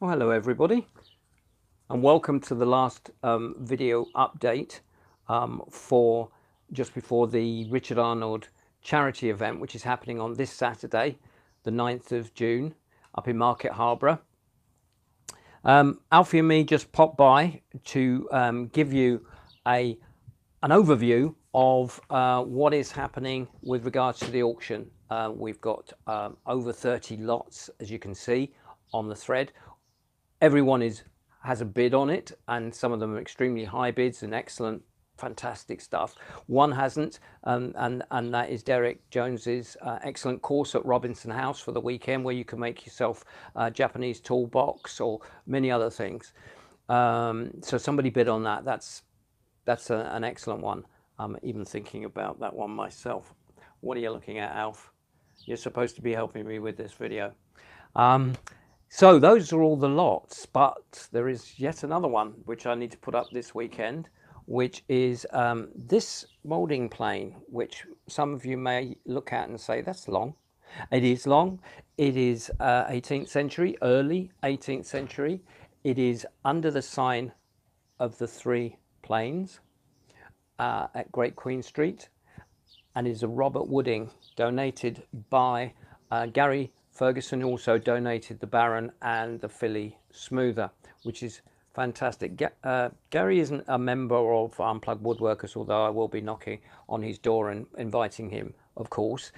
Well, hello everybody, and welcome to the last video update for just before the Richard Arnold charity event, which is happening on this Saturday, the 9th of June, up in Market Harborough. Alfie and me just popped by to give you an overview of what is happening with regards to the auction. We've got over 30 lots, as you can see, on the thread. Everyone has a bid on it, and some of them are extremely high bids and excellent, fantastic stuff. One hasn't, and that is Derek Jones's excellent course at Robinson House for the weekend, where you can make yourself a Japanese toolbox or many other things. So somebody bid on that. That's an excellent one. I'm even thinking about that one myself. What are you looking at, Alf? You're supposed to be helping me with this video. So those are all the lots, but there is yet another one which I need to put up this weekend, which is this moulding plane, which some of you may look at and say, that's long. It is long. It is 18th century, early 18th century. It is under the sign of the Three Planes at Great Queen Street, and is a Robert Wooding, donated by Gary Ferguson, also donated the Baron and the Philly Smoother, which is fantastic. Gary isn't a member of Unplugged Woodworkers, although I will be knocking on his door and inviting him, of course.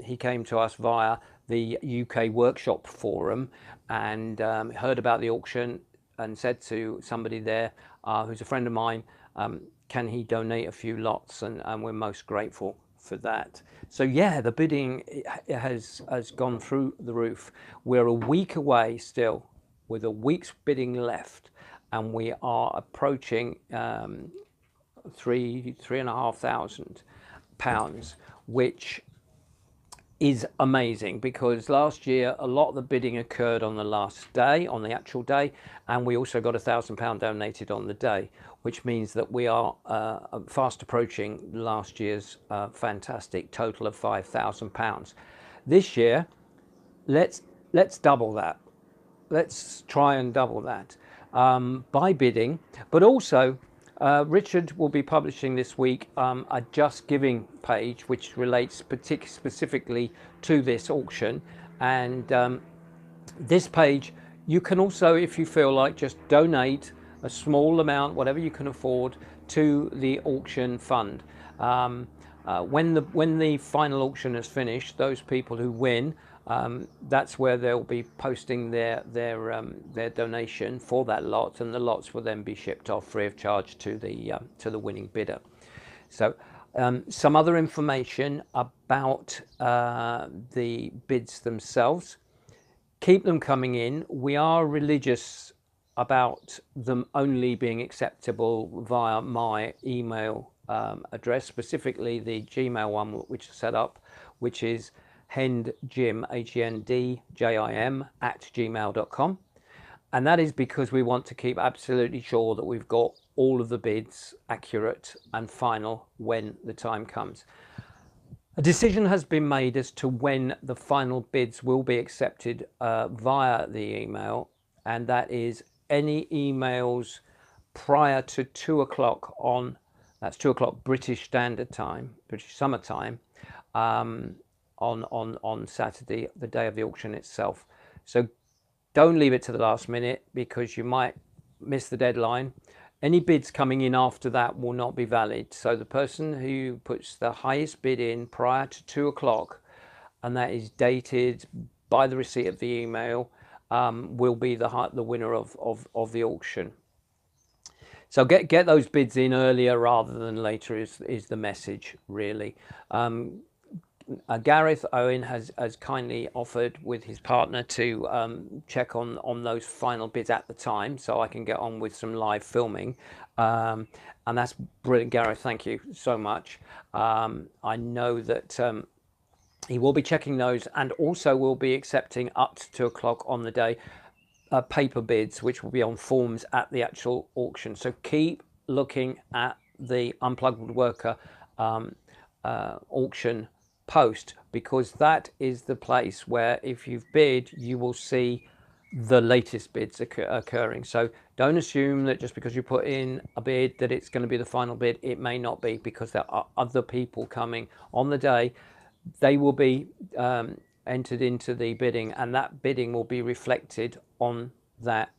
He came to us via the UK Workshop Forum and heard about the auction and said to somebody there, who's a friend of mine, can he donate a few lots, and we're most grateful for that. So yeah, the bidding has gone through the roof. We're a week away still, with a week's bidding left, and we are approaching £3,500, which is amazing, because last year a lot of the bidding occurred on the last day, on the actual day, and we also got £1,000 donated on the day, which means that we are fast approaching last year's fantastic total of £5,000. This year, let's double that. Let's try and double that by bidding, but also Richard will be publishing this week a Just Giving page, which relates specifically to this auction. And this page, you can also, if you feel like, just donate a small amount, whatever you can afford, to the auction fund. When the final auction is finished, those people who win, that's where they'll be posting their donation for that lot, and the lots will then be shipped off free of charge to the winning bidder. So some other information about the bids themselves. Keep them coming in. We are religious about them only being acceptable via my email address, specifically the Gmail one which is set up, which is hendjim, HENDJIM, @gmail.com. And that is because we want to keep absolutely sure that we've got all of the bids accurate and final when the time comes. A decision has been made as to when the final bids will be accepted via the email, and that is any emails prior to 2 o'clock on, that's 2 o'clock British Standard Time, British Summer Time, on Saturday, the day of the auction itself. So don't leave it to the last minute, because you might miss the deadline. Any bids coming in after that will not be valid. So the person who puts the highest bid in prior to 2 o'clock, and that is dated by the receipt of the email, will be the winner of the auction. So get those bids in earlier rather than later is the message, really. Gareth Owen has kindly offered with his partner to check on those final bids at the time, so I can get on with some live filming, and that's brilliant. Gareth, thank you so much. I know that he will be checking those, and also will be accepting up to 2 o'clock on the day paper bids, which will be on forms at the actual auction. So keep looking at the Unplugged Woodworker auction post, because that is the place where, if you've bid, you will see the latest bids occurring. So don't assume that just because you put in a bid that it's going to be the final bid. It may not be, because there are other people coming on the day. They will be entered into the bidding, and that bidding will be reflected on that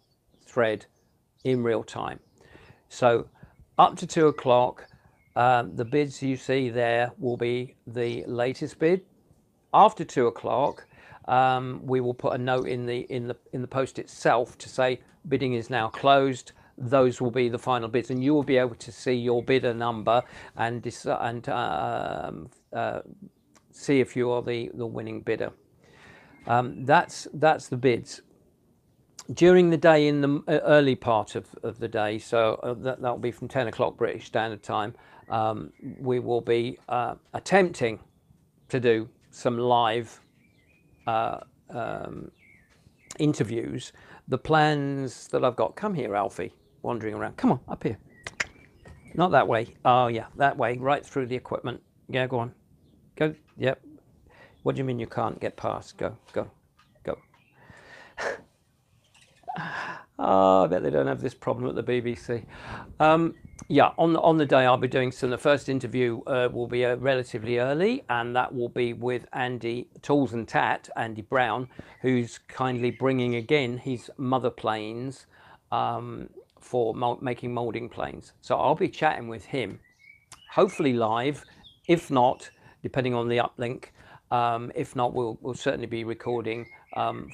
thread in real time. So up to 2 o'clock, the bids you see there will be the latest bid. After 2 o'clock, we will put a note in the post itself to say bidding is now closed. Those will be the final bids, and you will be able to see your bidder number and see if you are the winning bidder. That's the bids. During the day, in the early part of the day, so that will be from 10 o'clock British Standard Time, we will be attempting to do some live interviews. The plans that I've got, come here Alfie, wandering around, come on, up here, not that way, oh yeah, that way, right through the equipment, yeah, go on, go, yep, what do you mean you can't get past, go, go, go. Oh, I bet they don't have this problem at the BBC. Yeah, on the day I'll be doing some. The first interview will be relatively early, and that will be with Andy Tools and Tat, Andy Brown, who's kindly bringing again his mother planes for making moulding planes. So I'll be chatting with him, hopefully live. If not, depending on the uplink, if not, we'll certainly be recording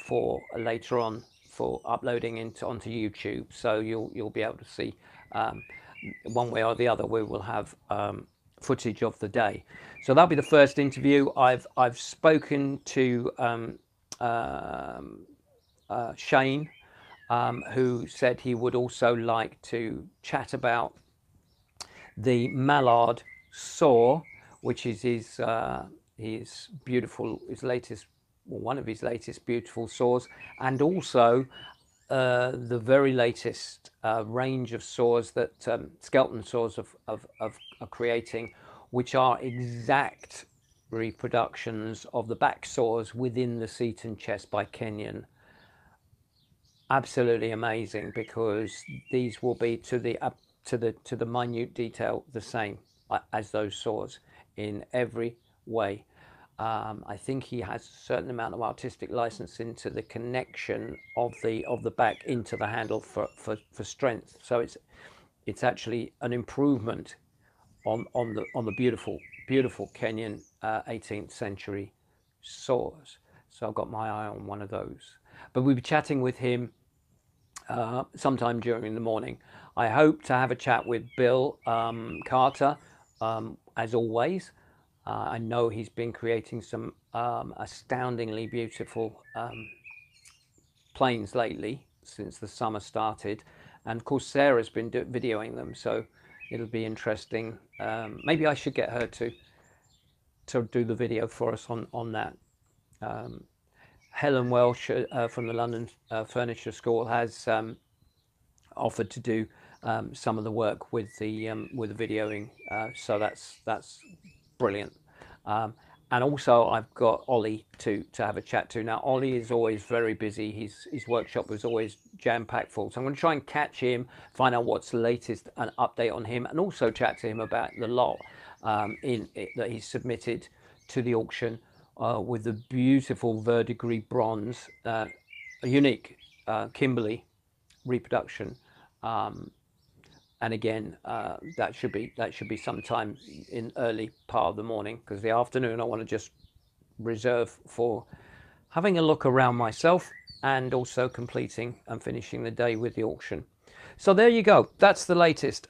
for later on, for uploading onto YouTube. So you'll be able to see one way or the other. We will have footage of the day. So that'll be the first interview. I've spoken to Shane, who said he would also like to chat about the Mallard saw, which is his beautiful, his latest, well, one of his latest beautiful saws, and also the very latest range of saws that Skelton saws are creating, which are exact reproductions of the back saws within the seat and chest by Kenyon. Absolutely amazing, because these will be to the minute detail the same as those saws in every way. I think he has a certain amount of artistic license into the connection of the back into the handle for strength. So it's actually an improvement on the beautiful Kenyon 18th century saws. So I've got my eye on one of those. But we'll be chatting with him sometime during the morning. I hope to have a chat with Bill Carter, as always. I know he's been creating some astoundingly beautiful planes lately since the summer started, and of course Sarah's been videoing them, so it'll be interesting. Maybe I should get her to do the video for us on that. Helen Welsh from the London Furniture School has offered to do some of the work with the videoing, so that's brilliant. And also I've got Ollie to have a chat to. Now Ollie is always very busy. His workshop was always jam-packed full. So I'm going to try and catch him, find out what's the latest, an update on him, and also chat to him about the lot that he's submitted to the auction with the beautiful verdigris bronze, a unique Kimberley reproduction. And again, that should be sometime in early part of the morning, because the afternoon I want to just reserve for having a look around myself and also completing and finishing the day with the auction. So there you go. That's the latest.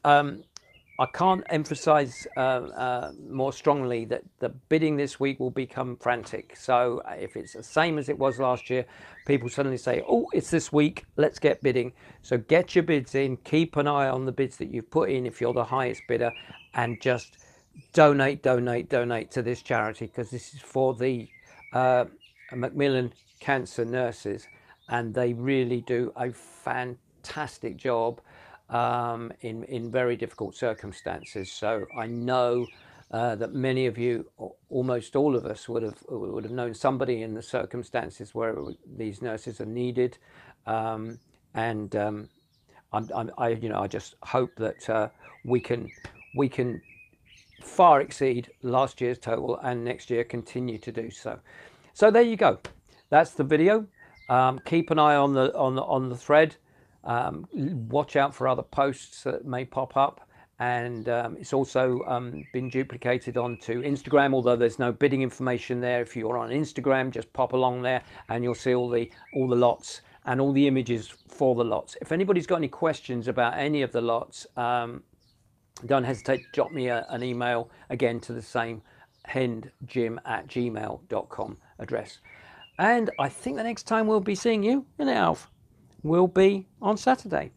I can't emphasize more strongly that the bidding this week will become frantic. So if it's the same as it was last year, people suddenly say, oh, it's this week, let's get bidding. So get your bids in, keep an eye on the bids that you've put in if you're the highest bidder, and just donate to this charity, because this is for the Macmillan Cancer Nurses, and they really do a fantastic job in very difficult circumstances. So I know that many of you, or almost all of us, would have known somebody in the circumstances where these nurses are needed, and I just hope that we can far exceed last year's total and next year continue to do so. So there you go. That's the video. Keep an eye on the thread. Watch out for other posts that may pop up. And it's also been duplicated onto Instagram, although there's no bidding information there. If you're on Instagram, just pop along there and you'll see all the lots and all the images for the lots. If anybody's got any questions about any of the lots, don't hesitate to drop me an email, again, to the same hendjim@gmail.com address. And I think the next time we'll be seeing you in Alf will be on Saturday.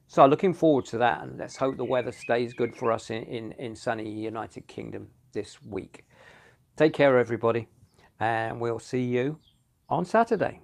So looking forward to that, and let's hope the weather stays good for us in sunny United Kingdom this week. Take care, everybody, and we'll see you on Saturday.